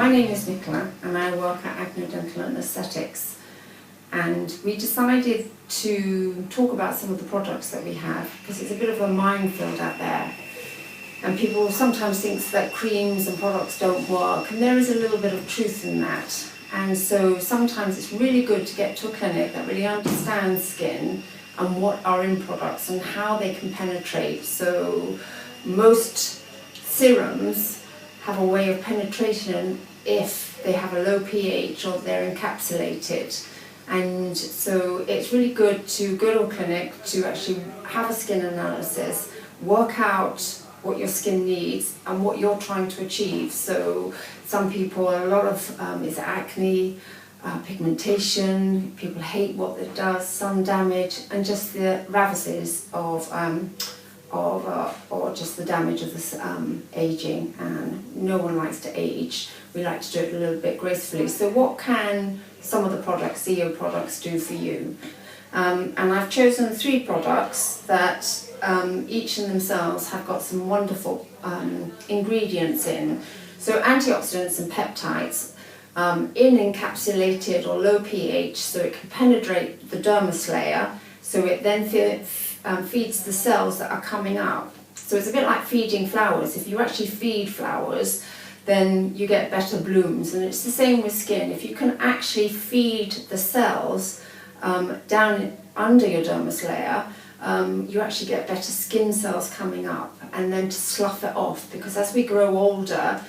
My name is Nicola and I work at Agno Dental Aesthetics, and we decided to talk about some of the products that we have because it's a bit of a minefield out there and people sometimes think that creams and products don't work, and there is a little bit of truth in that. And so sometimes it's really good to get to a clinic that really understands skin and what are in products and how they can penetrate. So most serums have a way of penetration if they have a low pH or they're encapsulated. And so it's really good to go to a clinic to actually have a skin analysis, work out what your skin needs and what you're trying to achieve. So some people, a lot of it's acne, pigmentation, people hate what it does, sun damage, and just the ravages of or just the damage of this aging, and no one likes to age. We like to do it a little bit gracefully. So what can some of the products, EO products, do for you? And I've chosen 3 products that each in themselves have got some wonderful ingredients in. So antioxidants and peptides in encapsulated or low pH, so it can penetrate the dermis layer, so it then feeds the cells that are coming up. So it's a bit like feeding flowers. If you actually feed flowers, then you get better blooms, and it's the same with skin. If you can actually feed the cells down under your dermis layer, you actually get better skin cells coming up, and then to slough it off, because as we grow older,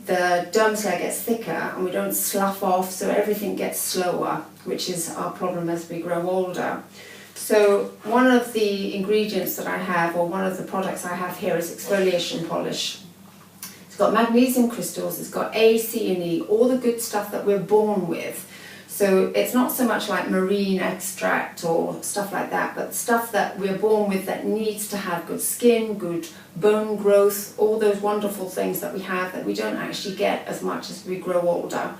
the dermis layer gets thicker and we don't slough off, so everything gets slower, which is our problem as we grow older. So one of the ingredients that I have, or one of the products I have here, is exfoliation polish. It's got magnesium crystals, it's got A, C and E, all the good stuff that we're born with. So it's not so much like marine extract or stuff like that, but stuff that we're born with that needs to have good skin, good bone growth, all those wonderful things that we have that we don't actually get as much as we grow older.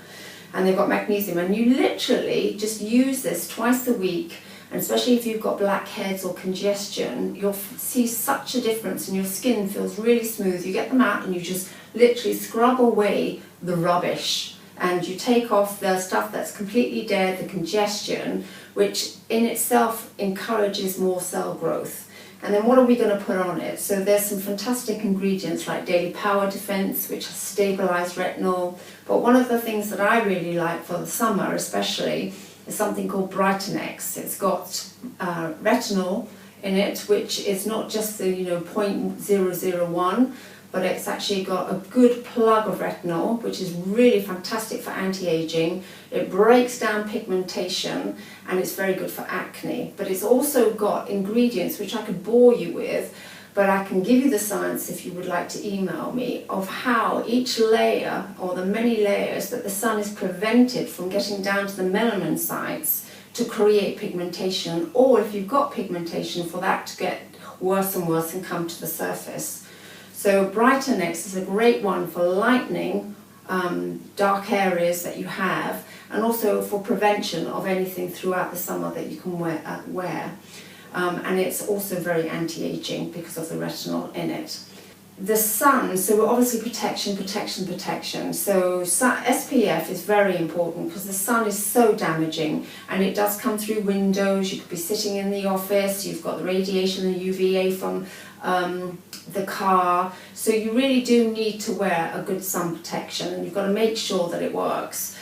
And they've got magnesium, and you literally just use this twice a week. And especially if you've got blackheads or congestion, you'll see such a difference, and your skin feels really smooth. You get them out and you just literally scrub away the rubbish, and you take off the stuff that's completely dead, the congestion, which in itself encourages more cell growth. And then what are we going to put on it? So there's some fantastic ingredients like Daily Power Defense, which has stabilized retinol. But one of the things that I really like for the summer especially is something called Brightenex. It's got retinol in it, which is not just the 0.001, but it's actually got a good plug of retinol, which is really fantastic for anti-aging. It breaks down pigmentation, and it's very good for acne. But it's also got ingredients which I could bore you with, but I can give you the science if you would like to email me, of how each layer, or the many layers that the sun is prevented from getting down to the melanin sites to create pigmentation, or if you've got pigmentation, for that to get worse and worse and come to the surface. So Brightenex is a great one for lightening dark areas that you have, and also for prevention of anything throughout the summer that you can wear. And it's also very anti-aging because of the retinol in it. The sun, so obviously protection. So SPF is very important because the sun is so damaging, and it does come through windows. You could be sitting in the office, you've got the radiation and UVA from the car. So you really do need to wear a good sun protection, and you've got to make sure that it works.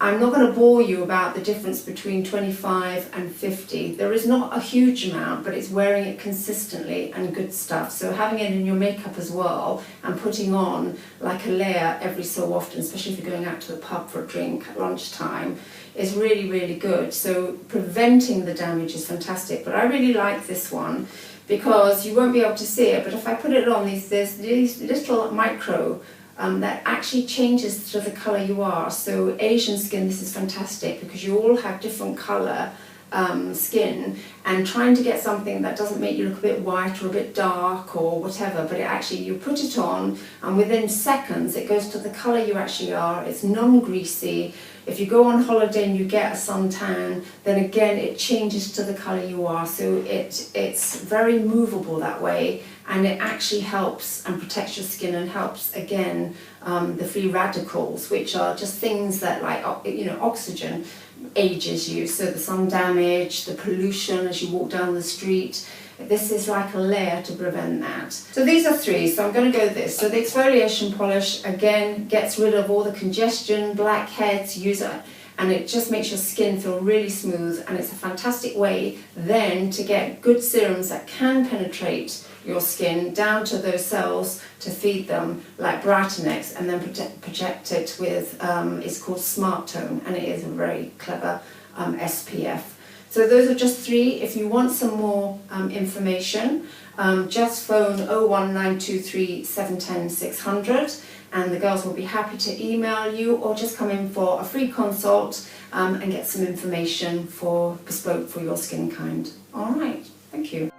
I'm not going to bore you about the difference between 25 and 50. There is not a huge amount, but it's wearing it consistently and good stuff. So having it in your makeup as well, and putting on like a layer every so often, especially if you're going out to the pub for a drink at lunchtime, is really, really good. So preventing the damage is fantastic. But I really like this one because you won't be able to see it, but if I put it on, there's these little micro that actually changes to the colour you are. So Asian skin, this is fantastic because you all have different colour skin and trying to get something that doesn't make you look a bit white or a bit dark or whatever, but it actually, you put it on and within seconds it goes to the colour you actually are. It's non-greasy. If you go on holiday and you get a suntan, then again it changes to the colour you are. So it's very movable that way, and it actually helps and protects your skin and helps again the free radicals, which are just things that, like, you know, oxygen ages you. So the sun damage, the pollution as you walk down the street, this is like a layer to prevent that. So these are three, so I'm going to go this. So the exfoliation polish, again, gets rid of all the congestion, blackheads, and it just makes your skin feel really smooth, and it's a fantastic way then to get good serums that can penetrate your skin down to those cells to feed them, like Brightenex, and then project it with, it's called Smart Tone, and it is a very clever SPF. So those are just three. If you want some more information, just phone 01923 710 600 and the girls will be happy to email you, or just come in for a free consult and get some information for bespoke for your skin kind. All right, thank you.